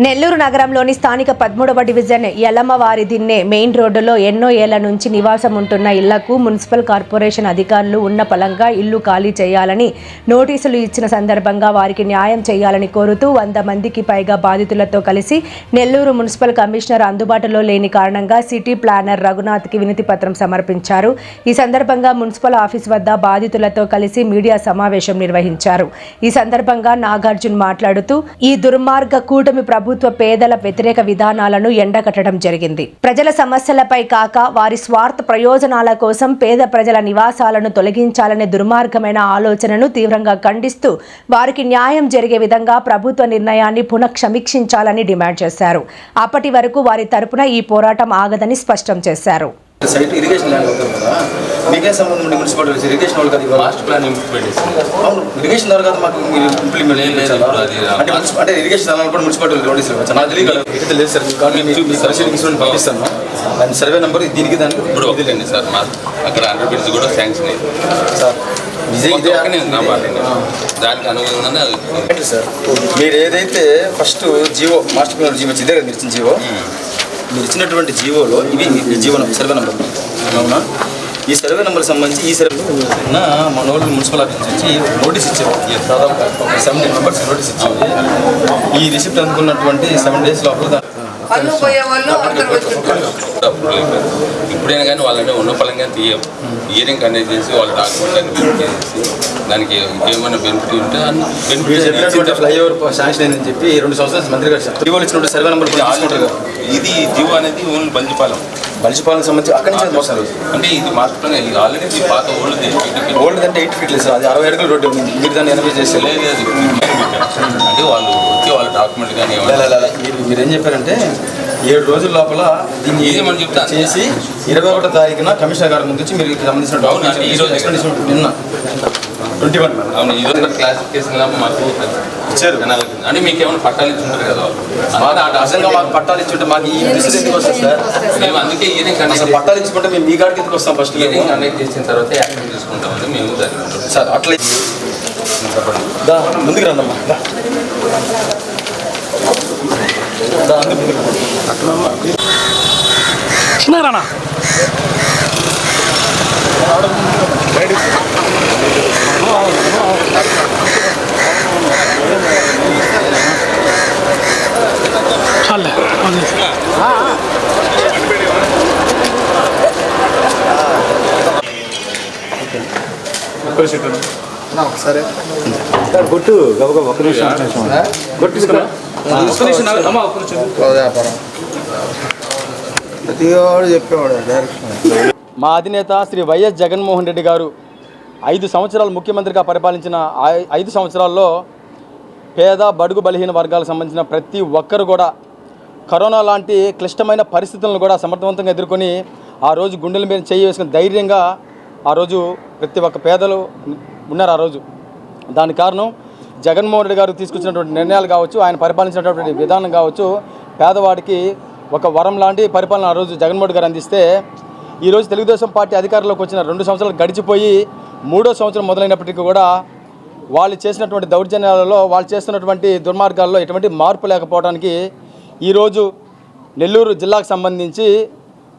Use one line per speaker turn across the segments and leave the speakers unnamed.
నెల్లూరు నగరంలోని స్థానిక 13వ డివిజన్ యలమవారి దిన్నె మెయిన్ రోడ్డులో ఎన్నో ఏళ్ల నుంచి నివాసం ఉంటున్న ఇళ్లకు మున్సిపల్ కార్పొరేషన్ అధికారులు ఉన్న పలంగా ఇల్లు ఖాళీ చేయాలని నోటీసులు ఇచ్చిన సందర్భంగా వారికి న్యాయం చేయాలని కోరుతూ 100 మందికి పైగా బాధితులతో కలిసి నెల్లూరు మున్సిపల్ కమిషనర్ అందుబాటులో లేని కారణంగా సిటీ ప్లానర్ రఘునాథ్కి వినతి పత్రం సమర్పించారు. ఈ సందర్భంగా మున్సిపల్ ఆఫీస్ వద్ద బాధితులతో కలిసి మీడియా సమావేశం నిర్వహించారు. ఈ సందర్భంగా నాగార్జున్ మాట్లాడుతూ ఈ దుర్మార్గ కూటమి ప్రభుత్వ పేదల వ్యతిరేక విధానాలను ఎండగట్టడం జరిగింది. ప్రజల సమస్యలపై కాక వారి స్వార్థ ప్రయోజనాల కోసం పేద ప్రజల నివాసాలను తొలగించాలనే దుర్మార్గమైన ఆలోచనను తీవ్రంగా ఖండిస్తూ వారికి న్యాయం జరిగే విధంగా ప్రభుత్వ నిర్ణయాన్ని పునఃసమీక్షించాలని డిమాండ్ చేశారు. అప్పటి వరకు వారి తరపున ఈ పోరాటం ఆగదని స్పష్టం చేశారు.
సైట్ ఇరిగేషన్ ల్యాండ్ అవుతుంది కదా, మీకే సంబంధం ఉండి మున్సిపాలిటీ ఇరిగేషన్ వాళ్ళు కదా
మాస్టర్ ప్లాన్ ఇంప్లిమెంట్ చేస్తారు.
అవును, ఇరిగేషన్ ద్వారా కదా మాకు మీరు ఇంప్లిమెంట్ అంటే ఇరిగేషన్ స్థానాలు కూడా మున్సిపాలిటీ నోటీసులు ఇవ్వచ్చు. నాకు తెలియదు లేదు సార్, పరిశీలించుకుని పంపిస్తాను. దాని సర్వే నెంబర్ దీనికి దానికి
ఇప్పుడు వదిలేండి సార్. మా అక్కడ 100 బిడ్స్ కూడా శాంక్షన్ అయింది
సార్.
దానికి అనుగుణంగానే
సార్ మీరు ఏదైతే first GO master plan GO ఇదే కదా మీరు ఇచ్చిన జీవో, మీరు ఇచ్చినటువంటి జీవోలో ఇవి జీవో సర్వే నెంబర్ అవునా? ఈ సర్వే నెంబర్ సంబంధించి ఈ సర్వే మన వాళ్ళు మున్సిపల్ ఆఫీస్ నుంచి నోటీస్ ఇచ్చారు. దాదాపు 17 మెంబర్స్ నోటీస్ ఇచ్చారు. ఈ రిసిప్ట్ అందుకున్నటువంటి 7 days లోపల
ఇప్పుడైనా కానీ వాళ్ళని ఉన్న పలంగా ఇయరింగ్ కండక్ట్ చేసి వాళ్ళ డాక్యుమెంట్ అన్ని వెరిఫై చేసి దానికి ఏమైనా బెనిఫిట్ ఉంటే బెనిఫిట్
ఫ్లైఓవర్ శాంక్షన్ అయిందని చెప్పి 2 సంవత్సరాలు మంత్రి గారు జీవోలు ఇచ్చినట్టు సర్వే నెంబర్
ఇది జీవో అనేది ఓన్లీ
బలిచిపాలెం సంబంధించి అక్కడి నుంచి వస్తారు.
అంటే ఇది మాత్రం ఆల్రెడీ పాత
ఓల్డ్ అంటే 8 feet లేదు సార్, అది 60 అడుగుల రోడ్డు ఉంది. మీరు దాన్ని 80 చేస్తే
లేదు అంటే వాళ్ళు వచ్చి వాళ్ళ డాక్యుమెంట్ కానీ
మీరు ఏం చెప్పారంటే 7 రోజుల లోపల దీన్ని
ఏమని చెప్తాను
చేసి 21వ తారీఖున కమిషనర్ గారి ముందు వచ్చి మీరు సంబంధించిన
ఈ రోజు
నిన్న 21
అవును ఈ రోజు క్లాసిఫికేషన్ మాకు ఇచ్చారు. అంటే మీకు ఏమైనా పట్టాలు ఇచ్చుంటారు కదా,
అసలు మాకు పట్టాలు ఇచ్చుంటే మాకు ఈ డిసిషన్ ఎందుకు వస్తుంది సార్?
మేము అందుకే ఇయరింగ్
అసలు పట్టాలు ఇచ్చుకుంటే మేము మీ గాడికి ఎందుకు వస్తాం? ఫస్ట్
ఇయరింగ్ కండక్ట్ చేసిన తర్వాత యాక్షన్ తీసుకుంటామని మేము జరిగింటాం
సార్. అట్లా చెప్పండి, ముందుకు రండమ్మా.
చిన్నరానా చాలే
సరే కొట్టు గబగబ ఒక్క నిమిషం కొట్టు తీసుకున్నా. మా అధినేత శ్రీ వైఎస్ జగన్మోహన్ రెడ్డి గారు 5 సంవత్సరాలు ముఖ్యమంత్రిగా పరిపాలించిన 5 సంవత్సరాల్లో పేద బడుగు బలహీన వర్గాలకు సంబంధించిన ప్రతి ఒక్కరు కూడా కరోనా లాంటి క్లిష్టమైన పరిస్థితులను కూడా సమర్థవంతంగా ఎదుర్కొని ఆ రోజు గుండెల మీద చేయి వేసుకుని ధైర్యంగా ఆ రోజు ప్రతి ఒక్క పేదలు ఉన్నారు. ఆ రోజు దానికి కారణం జగన్మోహన్ రెడ్డి గారు తీసుకొచ్చినటువంటి నిర్ణయాలు కావచ్చు, ఆయన పరిపాలించినటువంటి విధానం కావచ్చు, పేదవాడికి ఒక వరం లాంటి పరిపాలన ఆ రోజు జగన్మోహన్ గారు అందిస్తే ఈరోజు తెలుగుదేశం పార్టీ అధికారంలోకి వచ్చిన 2 సంవత్సరాలు గడిచిపోయి 3వ సంవత్సరం మొదలైనప్పటికీ కూడా వాళ్ళు చేసినటువంటి దౌర్జన్యాలలో, వాళ్ళు చేస్తున్నటువంటి దుర్మార్గాల్లో ఎటువంటి మార్పు లేకపోవడానికి ఈరోజు నెల్లూరు జిల్లాకు సంబంధించి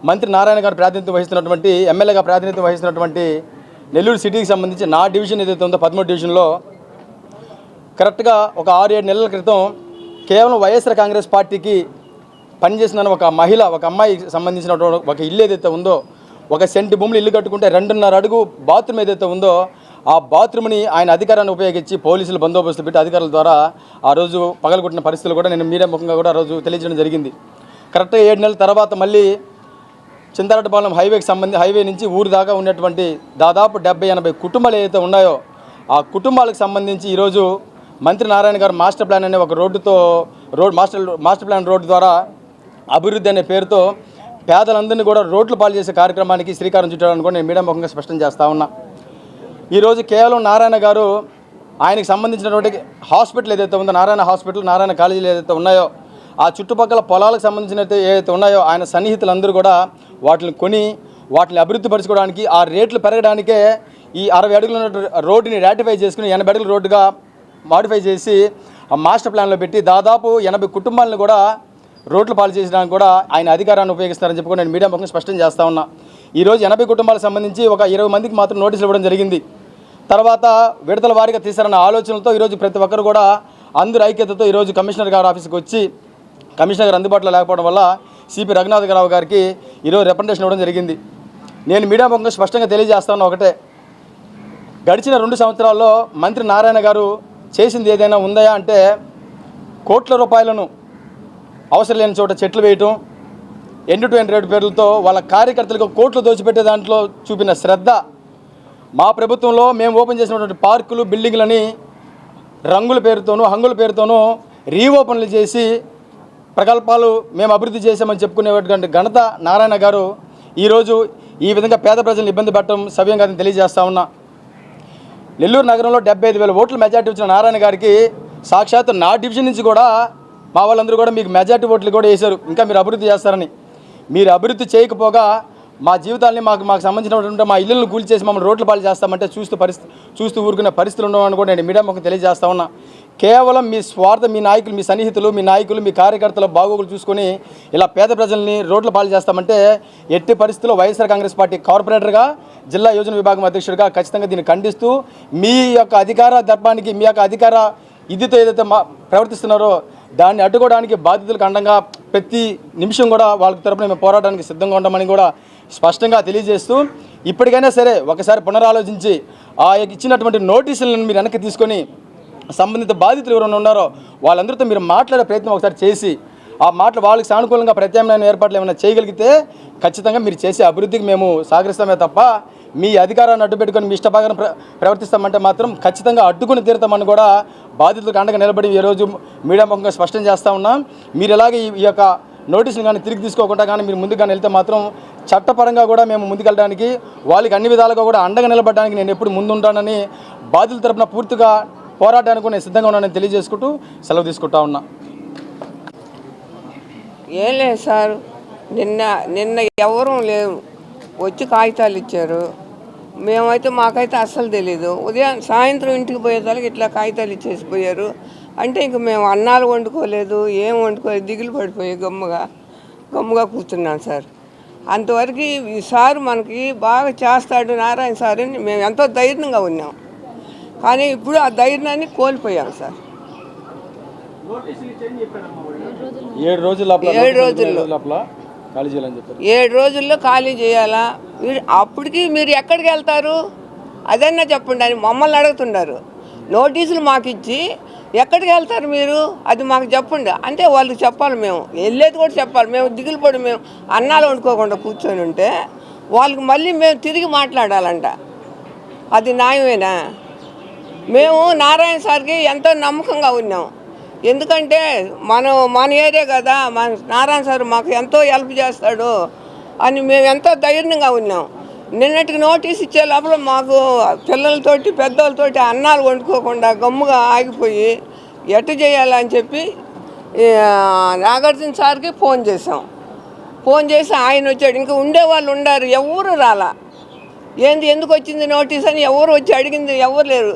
మంత్రి నారాయణ గారు ప్రాతినిధ్యం వహిస్తున్నటువంటి ఎమ్మెల్యేగా ప్రాతినిధ్యం వహిస్తున్నటువంటి నెల్లూరు సిటీకి సంబంధించి నా డివిజన్ ఏదైతే ఉందో 13వ డివిజన్లో కరెక్ట్గా ఒక 6-7 నెలల క్రితం కేవలం వైఎస్ఆర్ కాంగ్రెస్ పార్టీకి పనిచేసిన ఒక మహిళ, ఒక అమ్మాయికి సంబంధించినటువంటి ఒక ఇల్లు ఏదైతే ఉందో, 1 సెంటు భూములు ఇల్లు కట్టుకుంటే 2.5 అడుగు బాత్రూమ్ ఏదైతే ఉందో ఆ బాత్రూమ్ని ఆయన అధికారాన్ని ఉపయోగించి పోలీసులు బందోబస్తు పెట్టి అధికారుల ద్వారా ఆ రోజు పగలగొట్టిన పరిస్థితులు కూడా నేను మీడియా ముఖంగా కూడా ఆ రోజు తెలియజేయడం జరిగింది. కరెక్ట్గా 7 నెలల తర్వాత మళ్ళీ చింతారెడ్డిపాలెం హైవే నుంచి ఊరు దాకా ఉన్నటువంటి దాదాపు 70-80 కుటుంబాలు ఏదైతే ఉన్నాయో ఆ కుటుంబాలకు సంబంధించి ఈరోజు మంత్రి నారాయణ గారు మాస్టర్ ప్లాన్ అనే ఒక మాస్టర్ ప్లాన్ రోడ్డు ద్వారా అభివృద్ధి అనే పేరుతో పేదలందరినీ కూడా రోడ్లు పాలు చేసే కార్యక్రమానికి శ్రీకారం చుట్టాలని కూడా నేను మీడియా ముఖంగా స్పష్టం చేస్తా ఉన్నా. ఈరోజు కేవలం నారాయణ గారు ఆయనకు సంబంధించినటువంటి హాస్పిటల్ ఏదైతే ఉందో, నారాయణ హాస్పిటల్, నారాయణ కాలేజీలు ఏదైతే ఉన్నాయో ఆ చుట్టుపక్కల పొలాలకు సంబంధించిన ఏదైతే ఉన్నాయో ఆయన సన్నిహితులందరూ కూడా వాటిని కొని వాటిని అభివృద్ధి పరచుకోవడానికి, ఆ రేట్లు పెరగడానికే ఈ 60 అడుగుల రోడ్డుని రాటిఫై చేసుకుని 80 అడుగుల రోడ్డుగా మాడిఫై చేసి ఆ మాస్టర్ ప్లాన్లో పెట్టి దాదాపు 80 కుటుంబాలను కూడా రోడ్లు పాలు చేసడానికి కూడా ఆయన అధికారాన్ని ఉపయోగిస్తారని చెప్పి నేను మీడియా ముఖంగా స్పష్టం చేస్తా ఉన్నా. ఈరోజు 80 కుటుంబాలకు సంబంధించి ఒక 20 మందికి మాత్రం నోటీసులు ఇవ్వడం జరిగింది. తర్వాత విడతల వారీగా తీశారన్న ఆలోచనలతో ఈరోజు ప్రతి ఒక్కరు కూడా అందరూ ఐక్యతతో ఈరోజు కమిషనర్ గారి ఆఫీస్కి వచ్చి కమిషనర్ గారు అందుబాటులో లేకపోవడం వల్ల సిపి రఘునాథరావు గారికి ఈరోజు రిప్రజెంటేషన్ ఇవ్వడం జరిగింది. నేను మీడియా ముఖంగా స్పష్టంగా తెలియజేస్తా ఉన్నా ఒకటే, గడిచిన 2 సంవత్సరాల్లో మంత్రి నారాయణ గారు చేసింది ఏదైనా ఉందా అంటే కోట్ల రూపాయలను అవసరం లేని చోట చెట్లు వేయటం, ఎండ్-టు-ఎండ్ రేటు పేర్లతో వాళ్ళ కార్యకర్తలకు కోట్లు దోచిపెట్టే దాంట్లో చూపిన శ్రద్ధ, మా ప్రభుత్వంలో మేము ఓపెన్ చేసినటువంటి పార్కులు బిల్డింగ్లని రంగుల పేరుతోనూ హంగుల పేరుతోనూ రీఓపెన్లు చేసి ప్రకల్పాలు మేము అభివృద్ధి చేశామని చెప్పుకునేటువంటి ఘనత నారాయణ గారు ఈరోజు ఈ విధంగా పేద ప్రజలను ఇబ్బంది పెట్టడం సవ్యంగా తెలియజేస్తా ఉన్నా. నెల్లూరు నగరంలో 75,000 ఓట్ల మెజార్టీ వచ్చిన నారాయణ గారికి సాక్షాత్తు నా డివిజన్ నుంచి కూడా మా వాళ్ళందరూ కూడా మీకు మెజార్టీ ఓట్లు కూడా వేశారు, ఇంకా మీరు అభివృద్ధి చేస్తారని. మీరు అభివృద్ధి చేయకపోగా మా జీవితాన్ని మాకు సంబంధించినటువంటి మా ఇళ్ళను కూల్చేసి మమ్మల్ని రోడ్ల పాలు చేస్తామంటే చూస్తూ ఊరుకునే పరిస్థితులు ఉండవని కూడా నేను మీడియా ముఖంగా తెలియజేస్తా ఉన్నా. కేవలం మీ స్వార్థ, మీ నాయకులు, మీ సన్నిహితులు, మీ నాయకులు, మీ కార్యకర్తల బాగోగులు చూసుకొని ఇలా పేద ప్రజల్ని రోడ్ల పాలు చేస్తామంటే ఎట్టి పరిస్థితుల్లో వైఎస్ఆర్ కాంగ్రెస్ పార్టీ కార్పొరేటర్గా, జిల్లా యోజన విభాగం అధ్యక్షుడిగా ఖచ్చితంగా దీన్ని ఖండిస్తూ మీ యొక్క అధికార దర్పానికి, మీ యొక్క అధికార ఇదితో ఏదైతే ప్రవర్తిస్తున్నారో దాన్ని అడ్డుకోవడానికి బాధితులకు అండంగా ప్రతి నిమిషం కూడా వాళ్ళ తరపున మేము పోరాటానికి సిద్ధంగా ఉంటామని కూడా స్పష్టంగా తెలియజేస్తూ, ఇప్పటికైనా సరే ఒకసారి పునరాలోచించి ఆ ఇచ్చినటువంటి నోటీసులను మీరు వెనక్కి తీసుకొని సంబంధిత బాధితులు ఎవరైనా ఉన్నారో వాళ్ళందరితో మీరు మాట్లాడే ప్రయత్నం ఒకసారి చేసి ఆ మాటలు వాళ్ళకి సానుకూలంగా ప్రత్యామ్నాయ ఏర్పాట్లు ఏమైనా చేయగలిగితే ఖచ్చితంగా మీరు చేసే అభివృద్ధికి మేము సహకరిస్తామే తప్ప మీ అధికారాన్ని అడ్డుపెట్టుకొని మీ ఇష్టప్రకారం ప్రవర్తిస్తామంటే మాత్రం ఖచ్చితంగా అడ్డుకుని తీరుతామని కూడా బాధితులకు అండగా నిలబడి ఈరోజు మీడియా ముఖంగా స్పష్టం చేస్తూ ఉన్నాం. మీరు ఇలాగే ఈ యొక్క నోటీసులు కానీ తిరిగి తీసుకోకుండా కానీ మీరు ముందుకు కానీ వెళ్తే మాత్రం చట్టపరంగా కూడా మేము ముందుకెళ్ళడానికి, వాళ్ళకి అన్ని విధాలుగా కూడా అండగా నిలబడడానికి నేను ఎప్పుడు ముందుంటానని బాధితుల తరపున పూర్తిగా పోరాటానికి నేను సిద్ధంగా ఉన్నానని తెలియజేసుకుంటూ సెలవు తీసుకుంటా ఉన్నా.
ఏం లేదు సార్, నిన్న ఎవరూ లేవు, వచ్చి కాగితాలు ఇచ్చారు. మేమైతే మాకైతే అస్సలు తెలీదు. సాయంత్రం ఇంటికి పోయేదానికి ఇట్లా కాగితాలు ఇచ్చేసిపోయారు. అంటే ఇంక మేము అన్నాలు వండుకోలేదు, ఏం వండుకోలేదు, దిగులు పడిపోయి గమ్ముగా కూర్చున్నాం సార్. అంతవరకు ఈ సార్ మనకి బాగా చేస్తాడు నారాయణ సార్ అని మేము ఎంతో ధైర్యంగా ఉన్నాం. కానీ ఇప్పుడు ఆ ధైర్యాన్ని కోల్పోయాం సార్.
7
రోజుల్లో ఖాళీ చేయాలా? అప్పటికి మీరు ఎక్కడికి వెళ్తారు అదన్నా చెప్పండి అని మమ్మల్ని అడుగుతున్నారు. నోటీసులు మాకు ఇచ్చి ఎక్కడికి వెళ్తారు మీరు అది మాకు చెప్పండి అంటే వాళ్ళకి చెప్పాలి, మేము వెళ్ళేది కూడా చెప్పాలి. మేము దిగులు పడి మేము అన్నాలు వండుకోకుండా కూర్చొని ఉంటే వాళ్ళకి మళ్ళీ మేము తిరిగి మాట్లాడాలంట. అది న్యాయమేనా? మేము నారాయణ సార్కి ఎంతో నమ్మకంగా ఉన్నాం. ఎందుకంటే మన ఏరియా కదా, మన నారాయణ సార్ మాకు ఎంతో హెల్ప్ చేస్తాడు అని మేము ఎంతో ధైర్యంగా ఉన్నాం. నిన్నటికి నోటీస్ ఇచ్చే లోపల మాకు పిల్లలతోటి పెద్దలతోటి అన్నాలు వండుకోకుండా గమ్ముగా ఆగిపోయి ఎట్టు చేయాలని చెప్పి నాగార్జున సార్కి ఫోన్ చేసాం. ఫోన్ చేసి ఆయన వచ్చాడు. ఇంకా ఉండేవాళ్ళు ఉండారు, ఎవరు రాలా. ఎందుకు వచ్చింది నోటీస్ అని ఎవరు వచ్చి అడిగింది ఎవరు లేరు.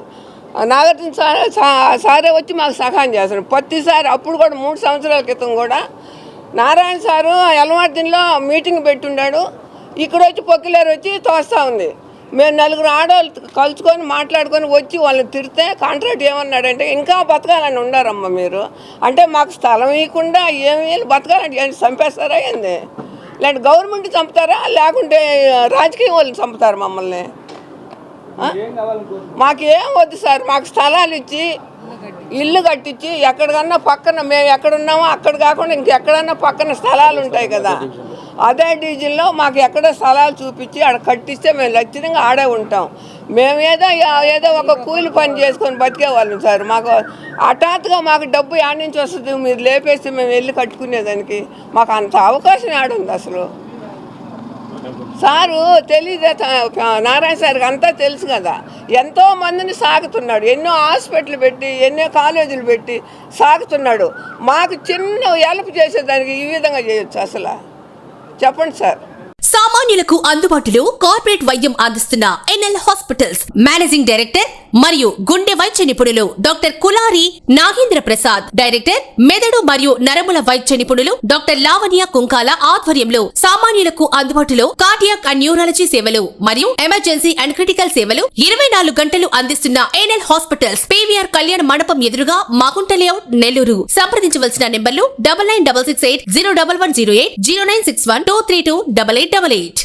నాగార్జున సారే వచ్చి మాకు సహాయం చేస్తారు ప్రతిసారి. అప్పుడు కూడా 3 సంవత్సరాల క్రితం కూడా నారాయణ సారు ఎలమార్జున్లో మీటింగ్ పెట్టుండాడు. ఇక్కడ వచ్చి పొక్కిలేరు వచ్చి తోస్తూ ఉంది. మేము 4 ఆడవాళ్ళు కలుసుకొని మాట్లాడుకొని వచ్చి వాళ్ళని తిడితే కాంట్రాక్ట్ ఏమన్నాడంటే ఇంకా బతకాలని ఉండారమ్మ మీరు అంటే మాకు స్థలం ఇవ్వకుండా ఏమి బతకాలంటే ఏంటి చంపేస్తారా ఏంది? లేదంటే గవర్నమెంట్ చంపుతారా లేకుంటే రాజకీయ వాళ్ళు చంపుతారు మమ్మల్ని? మాకేం వద్దు సార్, మాకు స్థలాలు ఇచ్చి ఇల్లు కట్టించి ఎక్కడికన్నా పక్కన మేము ఎక్కడున్నామో అక్కడ కాకుండా ఇంకెక్కడన్నా పక్కన స్థలాలు ఉంటాయి కదా, అదే డివిజన్లో మాకు ఎక్కడ స్థలాలు చూపించి ఆడ కట్టిస్తే మేము లక్షణంగా ఆడే ఉంటాం. మేము ఏదో ఒక కూలి పని చేసుకొని బతికేవాళ్ళం సార్. మాకు హఠాత్తుగా మాకు డబ్బు యాడ్ నుంచి వస్తుంది మీరు లేపేస్తే మేము వెళ్ళి కట్టుకునేదానికి మాకు అంత అవకాశం ఆడుంది అసలు. సారు తెలియదే నారాయణ సార్కి అంతా తెలుసు కదా, ఎంతో మందిని సాగుతున్నాడు, ఎన్నో హాస్పిటల్ పెట్టి ఎన్నో కాలేజీలు పెట్టి సాగుతున్నాడు. మాకు చిన్న హెల్ప్ చేసేదానికి ఈ విధంగా చేయొచ్చు అసలు? చెప్పండి సార్.
సామాన్యులకు అందుబాటులో కార్పొరేట్ వైద్యం అందిస్తున్న ఎన్ఎల్ హాస్పిటల్స్ మేనేజింగ్ డైరెక్టర్ మరియు గుండె వైద్య నిపుణులు డాక్టర్ కులారి నాగేంద్ర ప్రసాద్, డైరెక్టర్ మెదడు మరియు నరముల వైద్య నిపుణులు డాక్టర్ లావణ్య కుంకాల ఆధ్వర్యంలో సామాన్యులకు అందుబాటులో కార్డియాక్ అండ్ న్యూరాలజీ సేవలు మరియు ఎమర్జెన్సీ అండ్ క్రిటికల్ సేవలు 24 గంటలు అందిస్తున్న ఎన్ఎల్ హాస్పిటల్స్ పీవీఆర్ కళ్యాణ మండపం ఎదురుగా మాగుంట లేఅవుట్, నెల్లూరు. సంప్రదించవలసిన నెంబర్లు 9966801108, 0961232888.